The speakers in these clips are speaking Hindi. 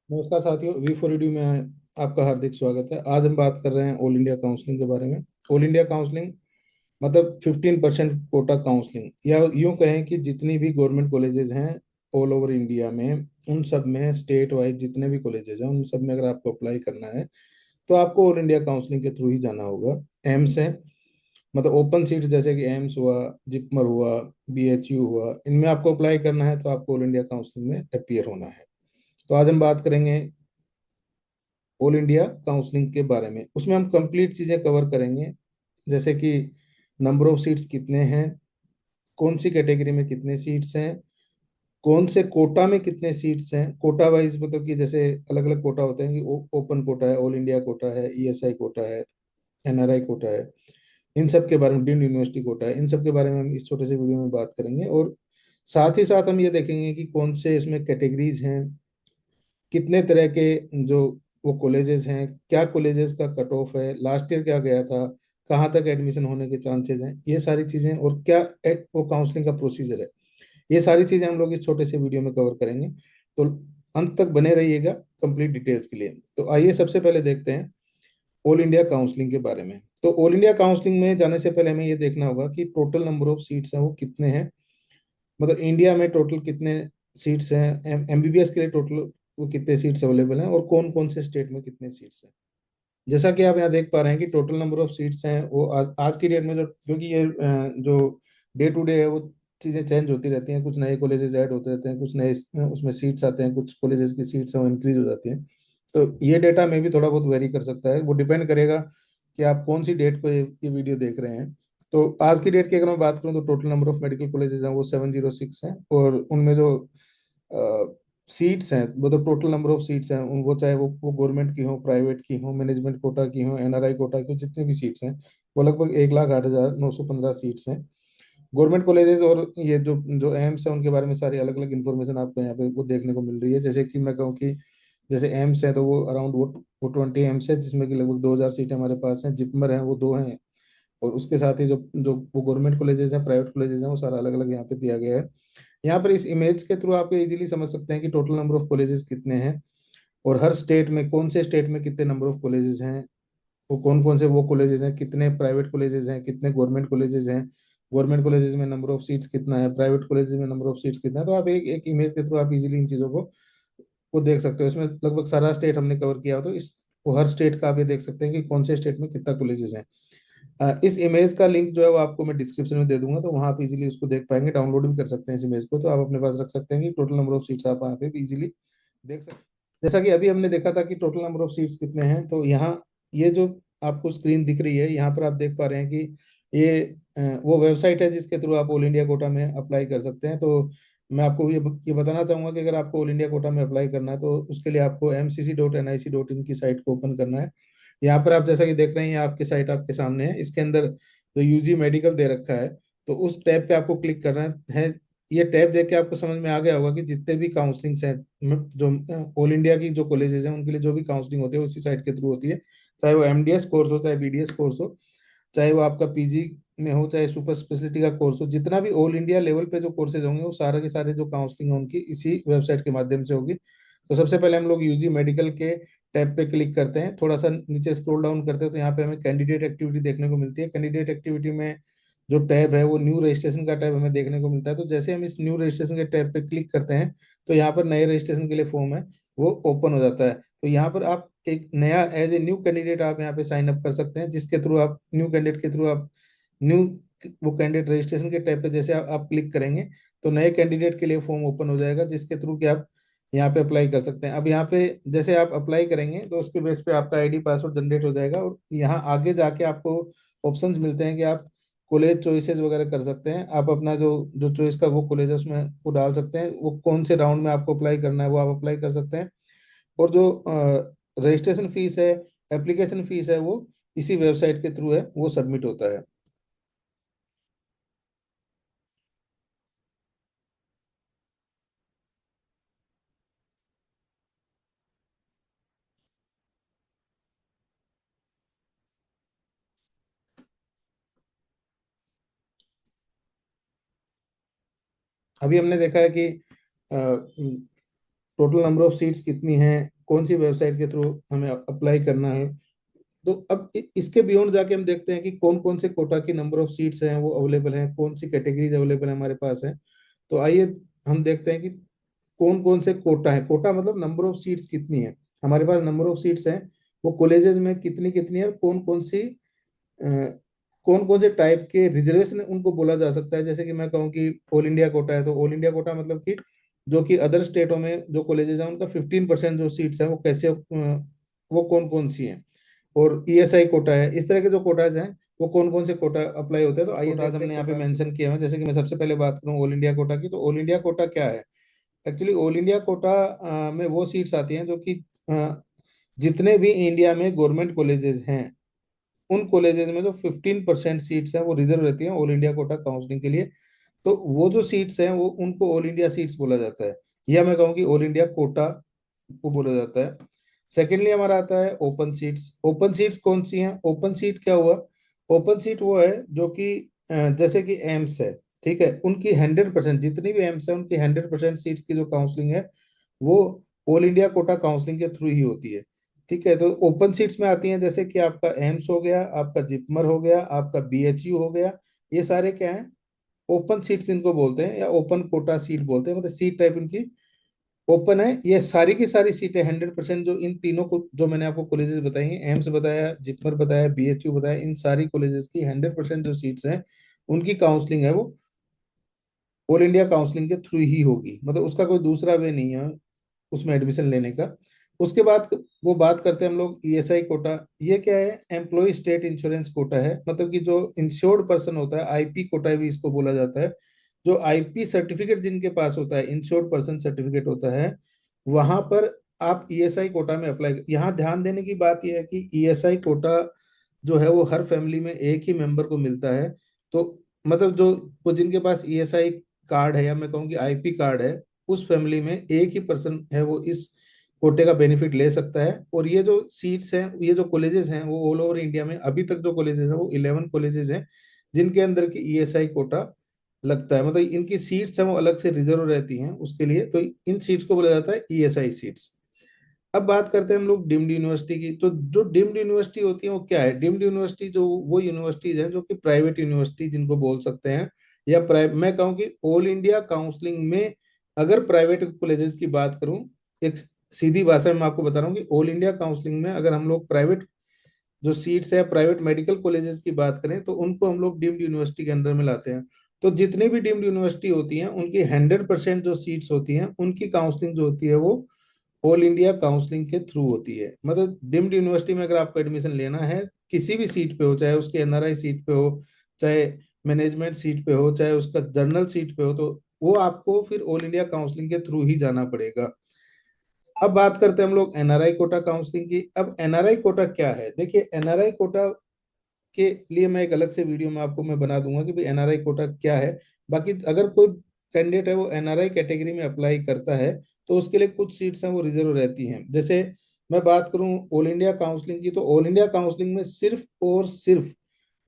नमस्कार साथियों, V4 में आपका हार्दिक स्वागत है। आज हम बात कर रहे हैं ऑल इंडिया काउंसलिंग के बारे में। ऑल इंडिया काउंसलिंग मतलब 15% कोटा काउंसलिंग, या यूं कहें कि जितनी भी गवर्नमेंट कॉलेजेस हैं ऑल ओवर इंडिया में, उन सब में स्टेट वाइज जितने भी कॉलेजेस हैं उन सब में अगर आपको अप्लाई करना है तो आपको ऑल इंडिया काउंसलिंग के थ्रू ही जाना होगा। एम्स है, मतलब ओपन सीट्स जैसे कि एम्स हुआ, जिपमर हुआ, BHU हुआ, इनमें आपको अप्लाई करना है तो आपको ऑल इंडिया काउंसलिंग में अपियर होना है। तो आज हम बात करेंगे ऑल इंडिया काउंसलिंग के बारे में। उसमें हम कंप्लीट चीज़ें कवर करेंगे, जैसे कि नंबर ऑफ सीट्स कितने हैं, कौन सी कैटेगरी में कितने सीट्स हैं, कौन से कोटा में कितने सीट्स हैं। कोटा वाइज मतलब कि जैसे अलग अलग कोटा होते हैं कि ओपन कोटा है, ऑल इंडिया कोटा है, ESI कोटा है, NRI कोटा है। इन सब के बारे में, डीम्ड यूनिवर्सिटी कोटा है, इन सब के बारे में हम इस छोटे से वीडियो में बात करेंगे। और साथ ही साथ हम ये देखेंगे कि कौन से इसमें कैटेगरीज हैं, कितने तरह के जो वो कॉलेजेस हैं, क्या कॉलेजेस का कट ऑफ है, लास्ट ईयर क्या गया था, कहाँ तक एडमिशन होने के चांसेस हैं, ये सारी चीज़ें, और क्या वो काउंसलिंग का प्रोसीजर है, ये सारी चीज़ें हम लोग इस छोटे से वीडियो में कवर करेंगे। तो अंत तक बने रहिएगा कंप्लीट डिटेल्स के लिए। तो आइए सबसे पहले देखते हैं ऑल इंडिया काउंसलिंग के बारे में। तो ऑल इंडिया काउंसलिंग में जाने से पहले हमें ये देखना होगा कि टोटल नंबर ऑफ सीट्स हैं वो कितने हैं, मतलब इंडिया में टोटल कितने सीट्स हैं, MBBS के लिए टोटल वो कितने सीट्स अवेलेबल हैं, और कौन कौन से स्टेट में कितने सीट्स हैं। जैसा कि आप यहाँ देख पा रहे हैं कि टोटल नंबर ऑफ सीट्स हैं वो आज की डेट में, जो क्योंकि ये जो डे टू डे है वो चीज़ें चेंज होती रहती हैं, कुछ नए कॉलेजेस ऐड होते रहते हैं, कुछ नए उसमें सीट्स आते हैं, कुछ कॉलेजेस की सीट्स हैं वो इंक्रीज हो जाती हैं। तो ये डेटा में भी थोड़ा बहुत वेरी कर सकता है, वो डिपेंड करेगा कि आप कौन सी डेट को ये वीडियो देख रहे हैं। तो आज की डेट की अगर मैं बात करूं तो total number of medical colleges हैं वो 706 हैं, और उनमें जो सीट्स हैं, मतलब टोटल नंबर ऑफ सीट्स हैं वो चाहे वो गवर्नमेंट की हो, प्राइवेट की हो, मैनेजमेंट कोटा की हो, NRI कोटा की हो, जितनी भी सीट्स हैं वो लगभग 1,08,915 सीट्स हैं। गवर्नमेंट कॉलेजेस और ये जो जो एम्स है उनके बारे में सारी अलग अलग इन्फॉर्मेशन आपको यहाँ पे वो देखने को मिल रही है। जैसे कि मैं कहूँ कि जैसे एम्स है तो वो अराउंड वो 20 एम्स है, जिसमें कि लगभग 2,000 सीटें हमारे पास हैं। जिपमर है वो दो हैं, और उसके साथ ही जो जो वो गवर्नमेंट कॉलेजेस हैं, प्राइवेट कॉलेजेस हैं, वो सारा अलग अलग यहाँ पे दिया गया है। यहाँ पर इस इमेज के थ्रू आप इजीली समझ सकते हैं कि टोटल नंबर ऑफ कॉलेजेस कितने हैं, और हर स्टेट में कौन से स्टेट में कितने नंबर ऑफ कॉलेजेस हैं, वो कौन कौन से वो कॉलेजेस हैं, कितने प्राइवेट कॉलेजेस हैं, कितने गवर्नमेंट कॉलेजेस हैं, गवर्नमेंट कॉलेजेस में नंबर ऑफ सीट्स कितना है, प्राइवेट कॉलेजेस में नंबर ऑफ सीट्स कितना है। तो आप एक एक इमेज के थ्रू आप इजीली इन चीज़ों को देख सकते हो। इसमें लगभग सारा स्टेट हमने कवर किया हो, तो इस वो हर स्टेट का आप ये देख सकते हैं कि कौन से स्टेट में कितना कॉलेजेस हैं। इस इमेज का लिंक जो है वो आपको मैं डिस्क्रिप्शन में दे दूंगा, तो वहाँ आप इजीली उसको देख पाएंगे, डाउनलोड भी कर सकते हैं इस इमेज को, तो आप अपने पास रख सकते हैं कि टोटल नंबर ऑफ सीट्स आप वहाँ पे भी इजीली देख सकते हैं। जैसा कि अभी हमने देखा था कि टोटल नंबर ऑफ सीट्स कितने हैं, तो यहाँ ये जो आपको स्क्रीन दिख रही है यहाँ पर आप देख पा रहे हैं कि ये वो वेबसाइट है जिसके थ्रू आप ऑल इंडिया कोटा में अप्लाई कर सकते हैं। तो मैं आपको ये बताना चाहूंगा कि अगर आपको ऑल इंडिया कोटा में अप्लाई करना है तो उसके लिए आपको mcc.nic.in की साइट को ओपन करना है। यहाँ पर आप जैसा कि देख रहे हैं, आपकी साइट आपके सामने है, इसके अंदर जो UG मेडिकल दे रखा है, तो उस टैब पे आपको क्लिक करना है। ये टैब देख के आपको समझ में आ गया होगा कि जितने भी काउंसलिंग हैं, जो ऑल इंडिया की जो कॉलेजेस हैं उनके लिए जो भी काउंसलिंग होती है उसी साइट के थ्रू होती है। चाहे वो MDS कोर्स हो, चाहे BDS कोर्स हो, चाहे वो आपका PG में हो, चाहे सुपर स्पेशलिटी का कोर्स हो, जितना भी ऑल इंडिया लेवल पे जो कोर्सेज होंगे वो सारे के सारे जो काउंसलिंग है उनकी इसी वेबसाइट के माध्यम से होगी। तो सबसे पहले हम लोग UG मेडिकल के टैब पे क्लिक करते हैं, थोड़ा सा नीचे स्क्रॉल डाउन करते हैं तो यहाँ पे हमें कैंडिडेट एक्टिविटी देखने को मिलती है। कैंडिडेट एक्टिविटी में जो टैब है वो न्यू रजिस्ट्रेशन का टैब हमें देखने को मिलता है। तो जैसे हम इस न्यू रजिस्ट्रेशन के टैब पे क्लिक करते हैं तो यहाँ पर नए रजिस्ट्रेशन के लिए फॉर्म है वो ओपन हो जाता है। तो यहाँ पर आप एक नया एज ए न्यू कैंडिडेट आप यहाँ पे साइन अप कर सकते हैं, जिसके थ्रू आप न्यू कैंडिडेट के थ्रू आप न्यू वो कैंडिडेट रजिस्ट्रेशन के टैब पे जैसे आप क्लिक करेंगे तो नए कैंडिडेट के लिए फॉर्म ओपन हो जाएगा, जिसके थ्रू कि आप यहाँ पे अप्लाई कर सकते हैं। अब यहाँ पे जैसे आप अप्लाई करेंगे तो उसके बेस पे आपका ID पासवर्ड जनरेट हो जाएगा, और यहाँ आगे जाके आपको ऑप्शंस मिलते हैं कि आप कॉलेज चॉइसेस वगैरह कर सकते हैं। आप अपना जो जो चॉइस का वो कॉलेज है उसमें वो डाल सकते हैं, वो कौन से राउंड में आपको अप्लाई करना है वो आप अप्लाई कर सकते हैं। और जो रजिस्ट्रेशन फीस है, एप्लीकेशन फीस है, वो इसी वेबसाइट के थ्रू है वो सबमिट होता है। अभी हमने देखा है कि टोटल नंबर ऑफ सीट्स कितनी हैं, कौन सी वेबसाइट के थ्रू हमें अप्लाई करना है। तो अब इसके बियॉन्ड जाके हम देखते हैं कि कौन कौन से कोटा की नंबर ऑफ सीट्स हैं वो अवेलेबल हैं, कौन सी कैटेगरीज अवेलेबल है हमारे पास है। तो आइए हम देखते हैं कि कौन कौन से कोटा है। कोटा मतलब नंबर ऑफ सीट्स कितनी है हमारे पास, नंबर ऑफ सीट्स हैं वो कॉलेजेस में कितनी कितनी है, और कौन कौन से टाइप के रिजर्वेशन उनको बोला जा सकता है। जैसे कि मैं कहूँ कि ऑल इंडिया कोटा है, तो ऑल इंडिया कोटा मतलब कि जो कि अदर स्टेटों में जो कॉलेजेस हैं उनका 15% जो सीट्स हैं वो कैसे वो कौन कौन सी हैं। और ईएसआई कोटा है, इस तरह के जो कोटाज हैं वो कौन कौन से कोटा अप्लाई होते हैं। तो आइए कोटाज हमने यहाँ पे मेंशन किया है। जैसे कि मैं सबसे पहले बात करूँ ऑल इंडिया कोटा की, तो ऑल इंडिया कोटा क्या है। एक्चुअली ऑल इंडिया कोटा में वो सीट्स आती हैं जो कि जितने भी इंडिया में गवर्नमेंट कॉलेजेस हैं उन कॉलेजेस में जो 15% सीट्स हैं वो रिजर्व रहती हैं ऑल इंडिया कोटा काउंसलिंग के लिए। तो वो जो सीट्स हैं वो उनको ऑल इंडिया सीट्स बोला जाता है, या मैं कहूँ कि ऑल इंडिया कोटा को बोला जाता है। सेकेंडली हमारा आता है ओपन सीट्स। ओपन सीट्स कौन सी हैं, ओपन सीट क्या हुआ। ओपन सीट वो है जो कि जैसे कि एम्स है, ठीक है, उनकी 100% जितनी भी एम्स है उनकी 100% सीट्स की जो काउंसलिंग है वो ऑल इंडिया कोटा काउंसलिंग के थ्रू ही होती है। ठीक है, तो ओपन सीट्स में आती हैं जैसे कि आपका एम्स हो गया, आपका जिपमर हो गया, आपका बीएचयू हो गया। ये सारे क्या हैं, ओपन सीट्स इनको बोलते हैं, या ओपन कोटा सीट बोलते हैं। मतलब सीट टाइप इनकी ओपन है। ये सारी की सारी सीटें 100% जो इन तीनों को जो मैंने आपको कॉलेजेस बताई हैं, एम्स बताया, जिपमर बताया, बीएचयू बताया, इन सारी कॉलेजेस की 100% जो सीट्स हैं उनकी काउंसलिंग है वो ऑल इंडिया काउंसलिंग के थ्रू ही होगी। मतलब उसका कोई दूसरा वे नहीं है उसमें एडमिशन लेने का। उसके बाद वो बात करते हैं हम लोग ईएसआई कोटा। ये क्या है, एम्प्लॉय स्टेट इंश्योरेंस कोटा है। मतलब कि जो इंश्योर्ड पर्सन होता है, आईपी कोटा भी इसको बोला जाता है। जो आईपी सर्टिफिकेट जिनके पास होता है, इंश्योर्ड पर्सन सर्टिफिकेट होता है, वहां पर आप ईएसआई कोटा में अप्लाई। यहाँ ध्यान देने की बात यह है कि ईएसआई कोटा जो है वो हर फैमिली में एक ही मेंबर को मिलता है। तो मतलब जो वो जिनके पास ईएसआई कार्ड है, या मैं कहूँ कि आईपी कार्ड है, उस फैमिली में एक ही पर्सन है वो इस कोटे का बेनिफिट ले सकता है। और ये जो सीट्स हैं, ये जो कॉलेजेस हैं वो ऑल ओवर इंडिया में अभी तक जो कॉलेजेस हैं वो 11 कॉलेजेस हैं जिनके अंदर की ईएसआई कोटा लगता है। मतलब इनकी सीट्स हैं वो अलग से रिजर्व रहती हैं उसके लिए। तो इन सीट्स को बोला जाता है ईएसआई सीट्स। अब बात करते हैं हम लोग डीम्ड यूनिवर्सिटी की। तो जो डीम्ड यूनिवर्सिटी होती है वो क्या है, डीम्ड यूनिवर्सिटी जो वो यूनिवर्सिटीज हैं जो कि प्राइवेट यूनिवर्सिटी जिनको बोल सकते हैं, या मैं कहूँ कि ऑल इंडिया काउंसलिंग में अगर प्राइवेट कॉलेजेस की बात करूं, एक सीधी भाषा में मैं आपको बता रहा हूँ कि ऑल इंडिया काउंसलिंग में अगर हम लोग प्राइवेट जो सीट्स है, प्राइवेट मेडिकल कॉलेजेस की बात करें, तो उनको हम लोग डीम्ड यूनिवर्सिटी के अंदर में लाते हैं। तो जितनी भी डीम्ड यूनिवर्सिटी होती हैं उनकी 100% जो सीट्स होती हैं उनकी काउंसलिंग जो होती है वो ऑल इंडिया काउंसलिंग के थ्रू होती है। मतलब डीम्ड यूनिवर्सिटी में अगर आपको एडमिशन लेना है किसी भी सीट पे हो, चाहे उसके एनआरआई सीट पे हो, चाहे मैनेजमेंट सीट पे हो, चाहे उसका जर्नल सीट पे हो, तो वो आपको फिर ऑल इंडिया काउंसलिंग के थ्रू ही जाना पड़ेगा। अब बात करते हैं हम लोग एनआरआई कोटा काउंसलिंग की। अब एनआरआई कोटा क्या है, देखिए एनआरआई कोटा के लिए मैं एक अलग से वीडियो में आपको मैं बना दूंगा कि भाई एनआरआई कोटा क्या है। बाकी अगर कोई कैंडिडेट है वो एनआरआई कैटेगरी में अप्लाई करता है तो उसके लिए कुछ सीट्स हैं वो रिजर्व रहती हैं। जैसे मैं बात करूं ऑल इंडिया काउंसलिंग की, तो ऑल इंडिया काउंसलिंग में सिर्फ और सिर्फ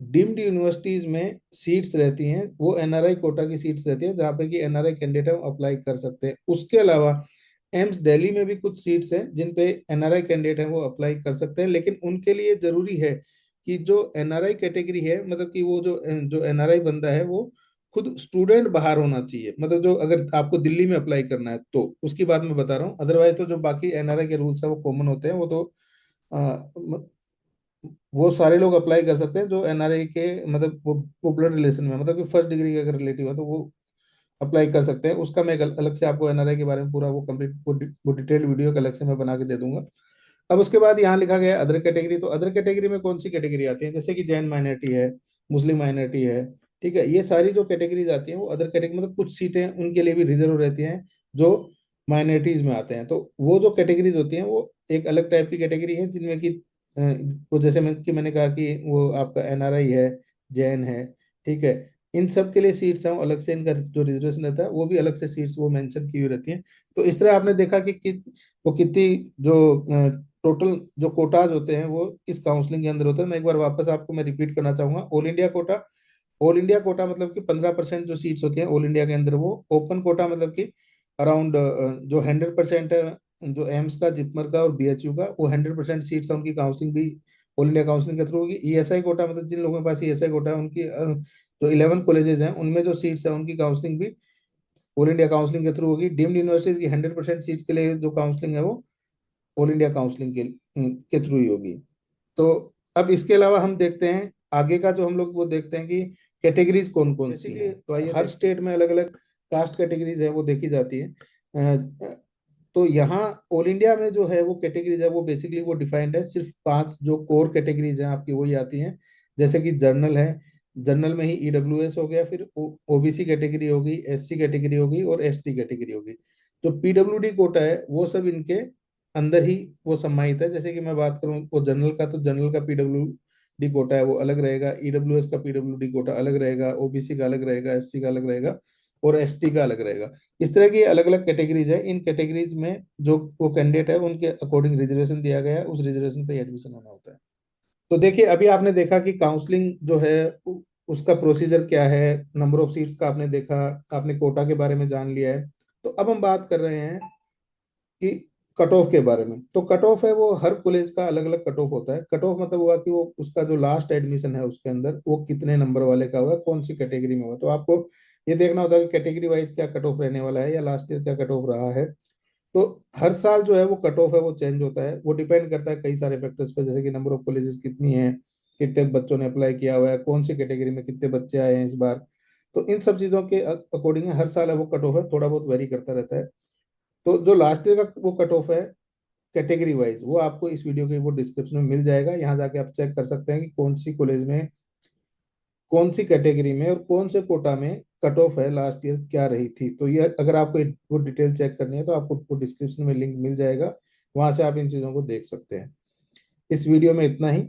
डीम्ड यूनिवर्सिटीज में सीट्स रहती हैं, वो एनआरआई कोटा की सीट्स रहती हैं जहाँ पे कि एनआरआई कैंडिडेट है वो अप्लाई कर सकते हैं। उसके अलावा एम्स दिल्ली में भी कुछ सीट्स हैं जिन पे एनआरआई कैंडिडेट है वो अप्लाई कर सकते हैं। लेकिन उनके लिए जरूरी है कि जो एनआरआई कैटेगरी है, मतलब कि वो जो जो एनआरआई बंदा है वो खुद स्टूडेंट बाहर होना चाहिए। मतलब जो अगर आपको दिल्ली में अप्लाई करना है तो उसकी बात मैं बता रहा हूँ। अदरवाइज तो जो बाकी एनआरआई के रूल्स है वो कॉमन होते हैं। वो तो वो सारे लोग अप्लाई कर सकते हैं जो एनआरआई के मतलब वो ब्लड रिलेशन में, मतलब कि फर्स्ट डिग्री के अगर रिलेटिव है तो वो अप्लाई कर सकते हैं। उसका मैं एक अलग से आपको एनआरआई के बारे में पूरा वो कंप्लीट वो डिटेल वीडियो का अलग से मैं बना के दे दूंगा। अब उसके बाद यहाँ लिखा गया है अदर कैटेगरी। तो अदर कैटेगरी में कौन सी कैटेगरी आती है, जैसे कि जैन माइनॉरिटी है, मुस्लिम माइनॉरिटी है, ठीक है, ये सारी जो कैटेगरीज आती हैं वो अदर कैटेगरी, मतलब कुछ सीटें उनके लिए भी रिजर्व रहती हैं जो माइनॉरिटीज में आते हैं। तो वो जो कैटेगरीज होती हैं वो एक अलग टाइप की कैटेगरी है जिनमें कि वो जैसे मैंने कहा कि वो आपका एनआरआई है, जैन है, ठीक है, इन सब के लिए सीट्स हैं वो अलग से, इनका जो रिजर्वेशन रहता है वो भी अलग से सीट्स वो मेंशन की हुई रहती हैं। तो इस तरह आपने देखा कि वो कितनी जो टोटल जो कोटाज होते हैं वो इस काउंसलिंग के अंदर होते हैं। मैं एक बार वापस आपको मैं रिपीट करना चाहूंगा। All India quota, all India quota मतलब कि 15% जो सीट्स होती हैं ऑल इंडिया के अंदर वो। ओपन कोटा मतलब कि अराउंड जो 100% जो एम्स का, जिपमर का और बीएचयू का, वो 100% सीट्स है उनकी काउंसलिंग भी ऑल इंडिया काउंसलिंग के थ्रू होगी। ईएसआई कोटा मतलब जिन लोगों के पास ईएसआई कोटा है उनकी जो 11 कॉलेजेस हैं उनमें जो सीट्स है उनकी काउंसलिंग भी ऑल इंडिया काउंसलिंग के थ्रू होगी। डीम्ड यूनिवर्सिटीज की 100% सीट्स के लिए जो काउंसलिंग है वो ऑल इंडिया काउंसलिंग के थ्रू ही होगी। तो अब इसके अलावा हम देखते हैं आगे का, जो हम लोग वो देखते हैं कि कैटेगरीज कौन कौन सी है। तो हर स्टेट में अलग अलग कास्ट कैटेगरीज है वो देखी जाती है। तो यहाँ ऑल इंडिया में जो है वो कैटेगरीज है वो बेसिकली वो डिफाइंड है, सिर्फ 5 जो कोर कैटेगरीज हैं आपकी वही आती हैं। जैसे कि जर्नल है, जर्नल में ही ईडब्ल्यूएस हो गया, फिर ओबीसी कैटेगरी होगी, एससी कैटेगरी होगी और एसटी कैटेगरी होगी। जो पीडब्ल्यूडी कोटा है वो सब इनके अंदर ही वो सम्मानित है। जैसे कि मैं बात करूं वो जनरल का, तो जनरल का पीडब्ल्यूडी कोटा है वो अलग रहेगा, ईडब्ल्यूएस का पीडब्ल्यूडी कोटा अलग रहेगा, ओबीसी का अलग रहेगा, एससी का अलग रहेगा और एसटी का अलग रहेगा। इस तरह की अलग अलग कैटेगरीज है। इन कैटेगरीज में जो वो कैंडिडेट है उनके अकॉर्डिंग रिजर्वेशन दिया गया है, उस रिजर्वेशन पे एडमिशन होना होता है। तो देखिए अभी आपने देखा कि काउंसलिंग जो है उसका प्रोसीजर क्या है, नंबर ऑफ सीट्स का आपने देखा, आपने कोटा के बारे में जान लिया है। तो अब हम बात कर रहे हैं कि कट ऑफ के बारे में। तो कट ऑफ है वो हर कॉलेज का अलग अलग कट ऑफ होता है। कट ऑफ मतलब हुआ कि वो उसका जो लास्ट एडमिशन है उसके अंदर वो कितने नंबर वाले का हुआ, कौन सी कैटेगरी में हुआ। तो आपको ये देखना होता है कि कैटेगरी वाइज क्या कट ऑफ रहने वाला है या लास्ट ईयर क्या कट ऑफ रहा है। तो हर साल जो है वो कट ऑफ है वो चेंज होता है। वो डिपेंड करता है कई सारे फैक्टर्स पे, जैसे कि नंबर ऑफ कॉलेजेस कितनी है, कितने बच्चों ने अप्लाई किया हुआ है, कौन सी कैटेगरी में कितने बच्चे आए हैं इस बार। तो इन सब चीज़ों के अकॉर्डिंग हर साल है वो कट ऑफ है थोड़ा बहुत वेरी करता रहता है। तो जो लास्ट ईयर का वो कट ऑफ है कैटेगरी वाइज वो आपको इस वीडियो के वो डिस्क्रिप्शन में मिल जाएगा। यहाँ जाके आप चेक कर सकते हैं कि कौन सी कॉलेज में, कौन सी कैटेगरी में और कौन से कोटा में कट ऑफ है लास्ट ईयर क्या रही थी। तो ये अगर आपको वो डिटेल चेक करनी है तो आपको वो डिस्क्रिप्शन में लिंक मिल जाएगा, वहां से आप इन चीज़ों को देख सकते हैं। इस वीडियो में इतना ही।